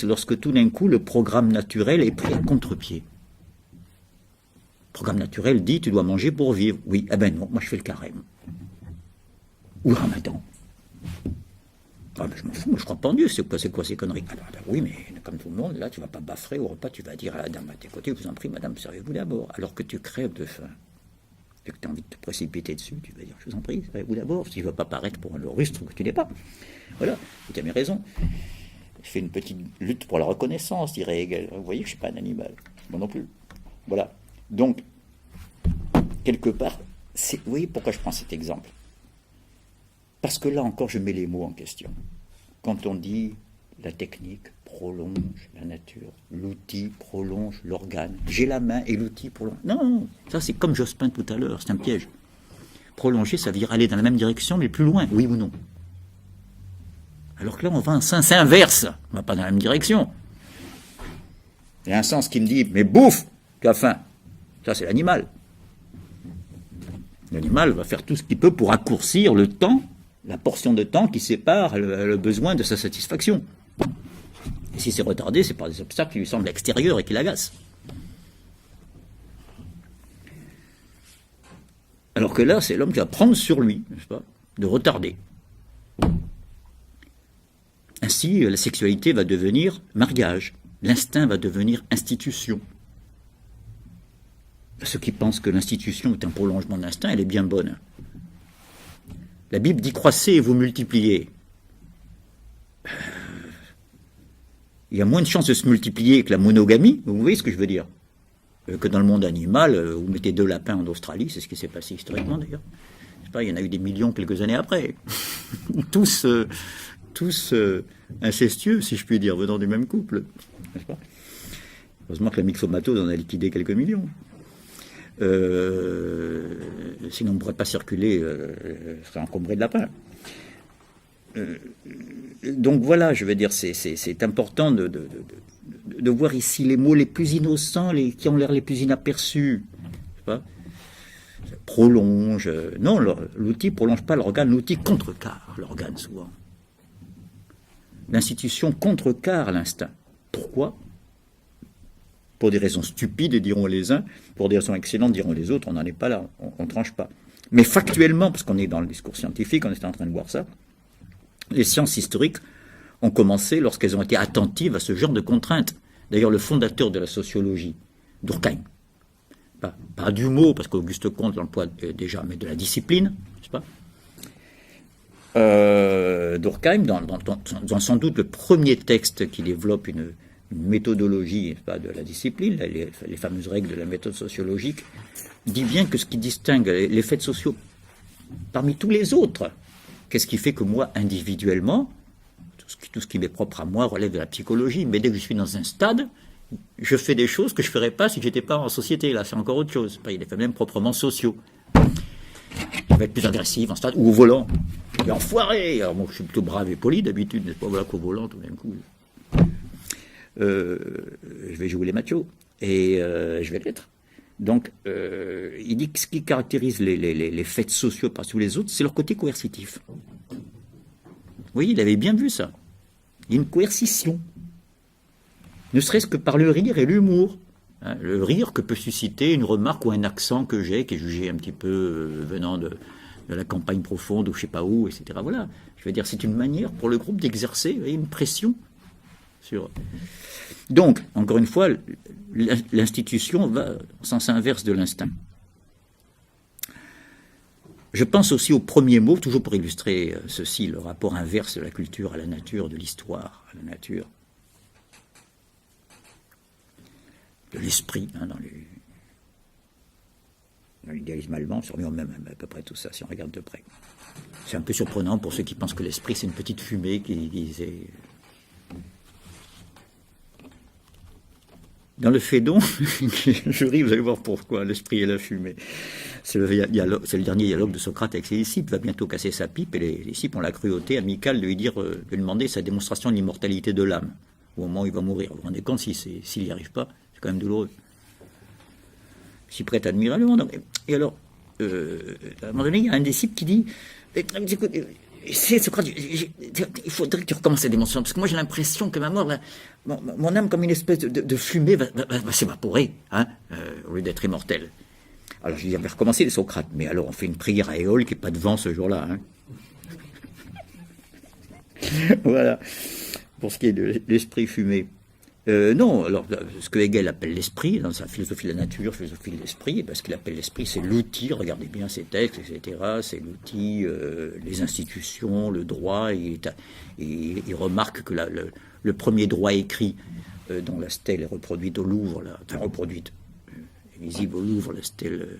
passe lorsque tout d'un coup le programme naturel est pris à contre-pied. Le programme naturel dit tu dois manger pour vivre. Oui, eh ben non, moi je fais le carême. Ou le ramadan. Ah ben je m'en fous, moi je crois pas en Dieu, c'est quoi ces conneries? Ah ben oui, mais comme tout le monde, là tu vas pas baffrer au repas, tu vas dire à la dame à tes côtés, vous en prie madame, servez-vous d'abord, alors que tu crèves de faim. Et que tu as envie de te précipiter dessus, tu vas dire je vous en prie, servez-vous d'abord, si tu ne veux pas paraître pour un rustre que tu n'es pas. Voilà, tu as mes raisons. Je fais une petite lutte pour la reconnaissance, dirait Hegel. Vous voyez que je ne suis pas un animal, moi non plus. Voilà. Donc, quelque part, vous voyez pourquoi je prends cet exemple? Parce que là encore, je mets les mots en question. Quand on dit la technique prolonge la nature, l'outil prolonge l'organe. J'ai la main et l'outil prolonge. Non, ça c'est comme Jospin tout à l'heure, c'est un piège. Prolonger, ça veut dire aller dans la même direction, mais plus loin, oui ou non? Alors que là, on va en sens inverse, on ne va pas dans la même direction. Il y a un sens qui me dit, mais bouffe, tu as faim. Ça, c'est l'animal. L'animal va faire tout ce qu'il peut pour raccourcir le temps, la portion de temps qui sépare le besoin de sa satisfaction. Et si c'est retardé, c'est par des obstacles qui lui semblent extérieurs et qui l'agacent. Alors que là, c'est l'homme qui va prendre sur lui, n'est-ce pas, de retarder. Ainsi, la sexualité va devenir mariage, l'instinct va devenir institution. Ceux qui pensent que l'institution est un prolongement de l'instinct, elle est bien bonne. La Bible dit croissez et vous multipliez. Il y a moins de chances de se multiplier que la monogamie, vous voyez ce que je veux dire, que dans le monde animal, vous mettez 2 lapins en Australie, c'est ce qui s'est passé historiquement d'ailleurs. Il y en a eu des millions quelques années après. tous incestueux, si je puis dire, venant du même couple. N'est-ce pas? Heureusement que la myxomatose en a liquidé quelques millions. Sinon on ne pourrait pas circuler, serait encombré de lapins. Donc voilà, je veux dire, c'est important de voir ici les mots les plus innocents, qui ont l'air les plus inaperçus. Pas prolonge. Non, l'outil ne prolonge pas l'organe, l'outil contrecarre l'organe souvent. L'institution contrecarre l'instinct. Pourquoi? Pour des raisons stupides, diront les uns, pour des raisons excellentes, diront les autres, on n'en est pas là, on ne tranche pas. Mais factuellement, parce qu'on est dans le discours scientifique, on était en train de voir ça, les sciences historiques ont commencé lorsqu'elles ont été attentives à ce genre de contraintes. D'ailleurs, le fondateur de la sociologie, Durkheim, pas du mot, parce qu'Auguste Comte l'emploie déjà, mais de la discipline, n'est-ce pas? Durkheim, dans sans doute le premier texte qui développe une méthodologie de la discipline, les fameuses règles de la méthode sociologique, dit bien que ce qui distingue les faits sociaux parmi tous les autres, qu'est-ce qui fait que moi, individuellement, tout ce qui m'est propre à moi relève de la psychologie, mais dès que je suis dans un stade, je fais des choses que je ne ferais pas si je n'étais pas en société. Là, c'est encore autre chose. Il y a des faits même proprement sociaux. Je vais être plus agressif en stade, ou au volant. Et enfoiré. Alors moi, je suis plutôt brave et poli d'habitude, n'est-ce pas? Voilà qu'au volant, tout d'un coup, je vais jouer les machos. Et je vais l'être. Donc, il dit que ce qui caractérise les faits sociaux par tous les autres, c'est leur côté coercitif. Vous voyez, il avait bien vu ça. Il y a une coercition. Ne serait-ce que par le rire et l'humour. Hein, le rire que peut susciter une remarque ou un accent que j'ai, qui est jugé un petit peu venant de la campagne profonde ou je ne sais pas où, etc. Voilà. Je veux dire, c'est une manière pour le groupe d'exercer une pression sur... Donc, encore une fois, l'institution va au sens inverse de l'instinct. Je pense aussi au premier mot, toujours pour illustrer ceci, le rapport inverse de la culture à la nature, de l'histoire à la nature, de l'esprit, hein, dans l'idéalisme allemand, sur même à peu près tout ça, si on regarde de près. C'est un peu surprenant pour ceux qui pensent que l'esprit, c'est une petite fumée qui disait... Dans le Phédon, je ris, vous allez voir pourquoi, l'esprit et la fumée. C'est le dernier dialogue de Socrate avec ses disciples, il va bientôt casser sa pipe, et les disciples ont la cruauté amicale de lui demander sa démonstration de l'immortalité de l'âme, au moment où il va mourir. Vous vous rendez compte, s'il n'y arrive pas, c'est quand même douloureux. S'y prête admirablement. Et alors, à un moment donné, il y a un disciple qui dit, écoute, C'est Socrate, il faudrait que tu recommences cette démonstration, parce que moi j'ai l'impression que ma mort, là, mon âme comme une espèce de fumée va s'évaporer, hein, au lieu d'être immortelle. Alors je dis, on va recommencer les Socrates, mais alors on fait une prière à Éole qui n'est pas de vent ce jour-là. Hein. Voilà, pour ce qui est de l'esprit fumé. Non, alors ce que Hegel appelle l'esprit, dans sa philosophie de la nature, philosophie de l'esprit, parce qu'il appelle l'esprit, c'est l'outil, regardez bien ses textes, etc., c'est l'outil, les institutions, le droit, et il remarque que le premier droit écrit, dont la stèle est reproduite au Louvre, là, enfin reproduite, visible au Louvre, la stèle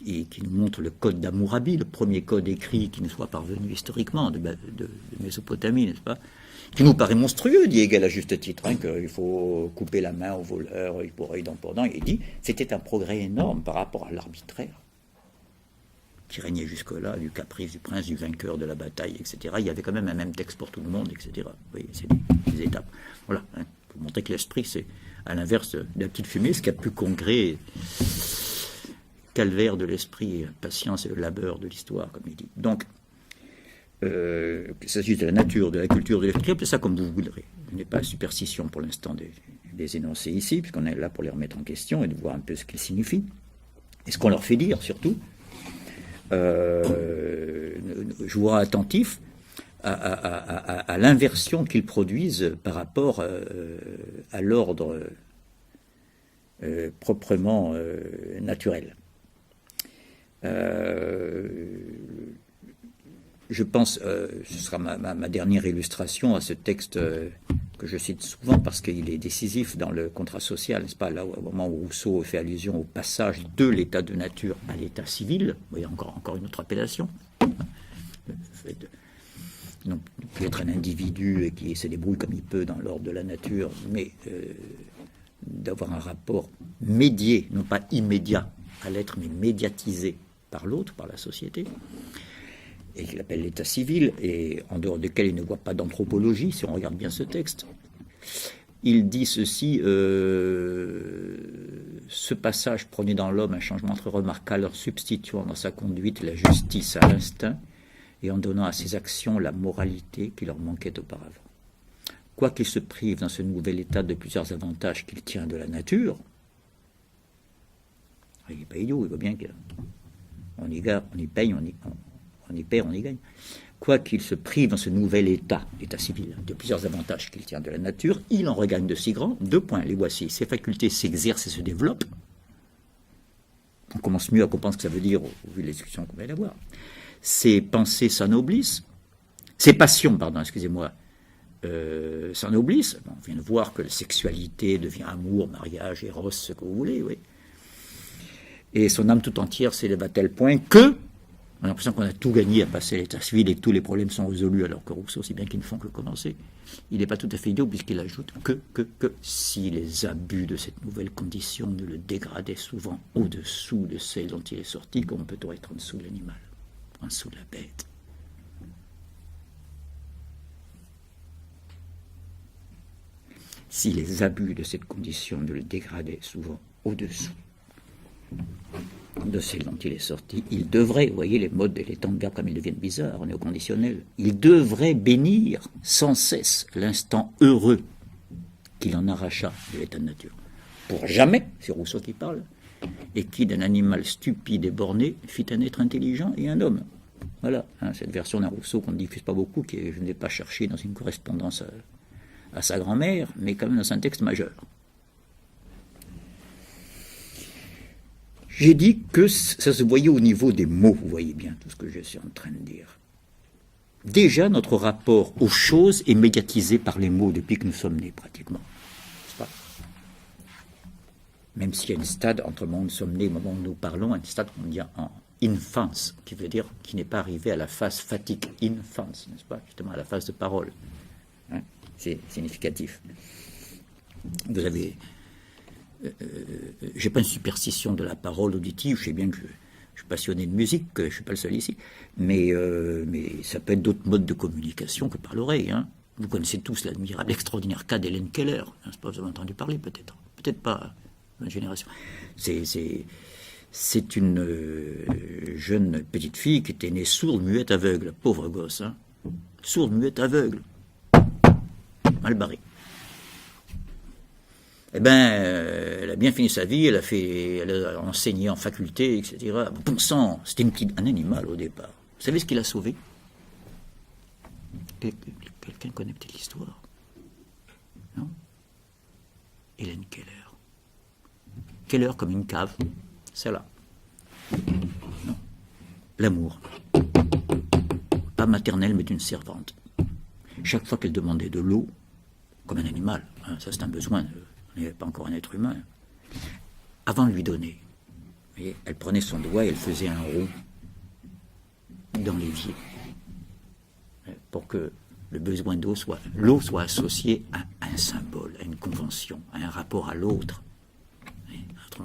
et qui nous montre le code d'Hammurabi, le premier code écrit qui nous soit parvenu historiquement de Mésopotamie, n'est-ce pas? Qui nous paraît monstrueux, dit Hegel à juste titre, hein, qu'il faut couper la main aux voleurs, pour œil pendant. Il dit c'était un progrès énorme par rapport à l'arbitraire qui régnait jusque-là, du caprice du prince, du vainqueur de la bataille, etc. Il y avait quand même un même texte pour tout le monde, etc. Vous voyez, c'est des étapes. Voilà, hein, pour montrer que l'esprit, c'est à l'inverse de la petite fumée, ce qu'il y a de plus concret, calvaire de l'esprit, patience et le labeur de l'histoire, comme il dit. Donc, qu'il s'agisse de la nature, de la culture, de l'esprit, appelez ça comme vous voudrez. Il n'est pas superstition pour l'instant des énoncés ici, puisqu'on est là pour les remettre en question et de voir un peu ce qu'ils signifient. Et ce qu'on leur fait dire, surtout. Je vous rends attentif à l'inversion qu'ils produisent par rapport à l'ordre proprement naturel. Je pense, ce sera ma dernière illustration à ce texte que je cite souvent parce qu'il est décisif dans le contrat social, n'est-ce pas, là au moment où Rousseau fait allusion au passage de l'état de nature à l'état civil, vous voyez encore une autre appellation, le fait de non plus être un individu et qui se débrouille comme il peut dans l'ordre de la nature, mais d'avoir un rapport médié, non pas immédiat à l'être, mais médiatisé par l'autre, par la société, et qu'il appelle l'état civil, et en dehors duquel il ne voit pas d'anthropologie, si on regarde bien ce texte. Il dit ceci, ce passage prenait dans l'homme un changement très remarquable en substituant dans sa conduite la justice à l'instinct, et en donnant à ses actions la moralité qui leur manquait auparavant. Quoiqu'il se prive dans ce nouvel état de plusieurs avantages qu'il tient de la nature, il n'est pas idiot, il voit bien qu'on y gagne, on y paye, on y perd, on y gagne. Quoiqu'il se prive dans ce nouvel état civil, de plusieurs avantages qu'il tient de la nature, il en regagne de si grands. 2 points, les voici. Ses facultés s'exercent et se développent. On commence mieux à comprendre ce que ça veut dire au vu des discussions qu'on va y avoir. Ses pensées s'anoblissent. Ses passions, s'anoblissent. Bon, on vient de voir que la sexualité devient amour, mariage, éros, ce que vous voulez, oui. Et son âme tout entière s'élève à tel point que on a l'impression qu'on a tout gagné à passer l'état civil et que tous les problèmes sont résolus, alors que Rousseau, si bien qu'ils ne font que commencer, il n'est pas tout à fait idiot puisqu'il ajoute que si les abus de cette nouvelle condition ne le dégradaient souvent au-dessous de celle dont il est sorti, comment peut-on être en dessous de l'animal, en dessous de la bête? Si les abus de cette condition ne le dégradaient souvent au-dessous de celle dont il est sorti, il devrait, vous voyez les modes et les temps de verbe comme ils deviennent bizarres, on est au conditionnel, il devrait bénir sans cesse l'instant heureux qu'il en arracha de l'état de nature. Pour jamais, c'est Rousseau qui parle, et qui d'un animal stupide et borné fit un être intelligent et un homme. Voilà, hein, cette version d'un Rousseau qu'on ne diffuse pas beaucoup, qui je n'ai pas cherché dans une correspondance à sa grand-mère, mais quand même dans un texte majeur. J'ai dit que ça se voyait au niveau des mots, vous voyez bien tout ce que je suis en train de dire. Déjà, notre rapport aux choses est médiatisé par les mots depuis que nous sommes nés, pratiquement. N'est-ce pas? Même s'il y a un stade entre le moment où nous sommes nés et le moment où nous parlons, un stade qu'on dit en infance, qui veut dire qui n'est pas arrivé à la phase fatigue, infance, n'est-ce pas? Justement à la phase de parole. Hein? C'est significatif. Vous avez... j'ai pas une superstition de la parole auditive, je sais bien que je suis passionné de musique, que je suis pas le seul ici, mais ça peut être d'autres modes de communication que par l'oreille. Hein. Vous connaissez tous l'admirable, extraordinaire cas d'Hélène Keller, hein, vous avez entendu parler peut-être pas, une génération. C'est une jeune petite fille qui était née sourde, muette, aveugle. Pauvre gosse, hein. Sourde, muette, aveugle. Mal barrée. Eh ben, elle a bien fini sa vie, elle a enseigné en faculté, etc. Bon sang, c'était un animal au départ. Vous savez ce qui l'a sauvé? Quelqu'un connaît peut-être l'histoire? Non? Hélène Keller. Keller comme une cave, c'est là. Non. L'amour. Pas maternelle, mais d'une servante. Chaque fois qu'elle demandait de l'eau, comme un animal, hein, ça c'est un besoin, elle n'est pas encore un être humain, avant de lui donner, voyez, elle prenait son doigt et elle faisait un rond dans l'évier pour que le besoin d'eau l'eau soit associée à un symbole, à une convention, à un rapport à l'autre.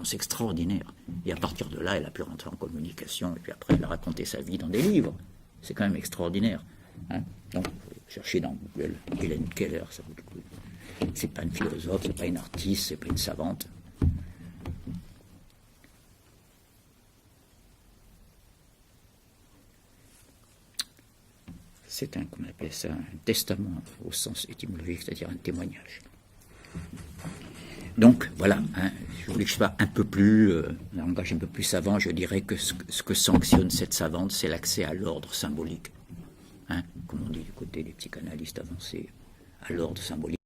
C'est extraordinaire. Et à partir de là, elle a pu rentrer en communication, et puis après, elle a raconté sa vie dans des livres. C'est quand même extraordinaire. Hein. Donc, cherchez dans Google Hélène Keller, ça vaut le coup. C'est pas une philosophe, c'est pas une artiste, c'est pas une savante. C'est comment on appelle ça, un testament au sens étymologique, c'est-à-dire un témoignage. Donc, voilà, hein, je voulais que je sois un peu plus, un langage un peu plus savant, je dirais que ce que sanctionne cette savante, c'est l'accès à l'ordre symbolique. Hein, comme on dit du côté des psychanalystes avancés, à l'ordre symbolique.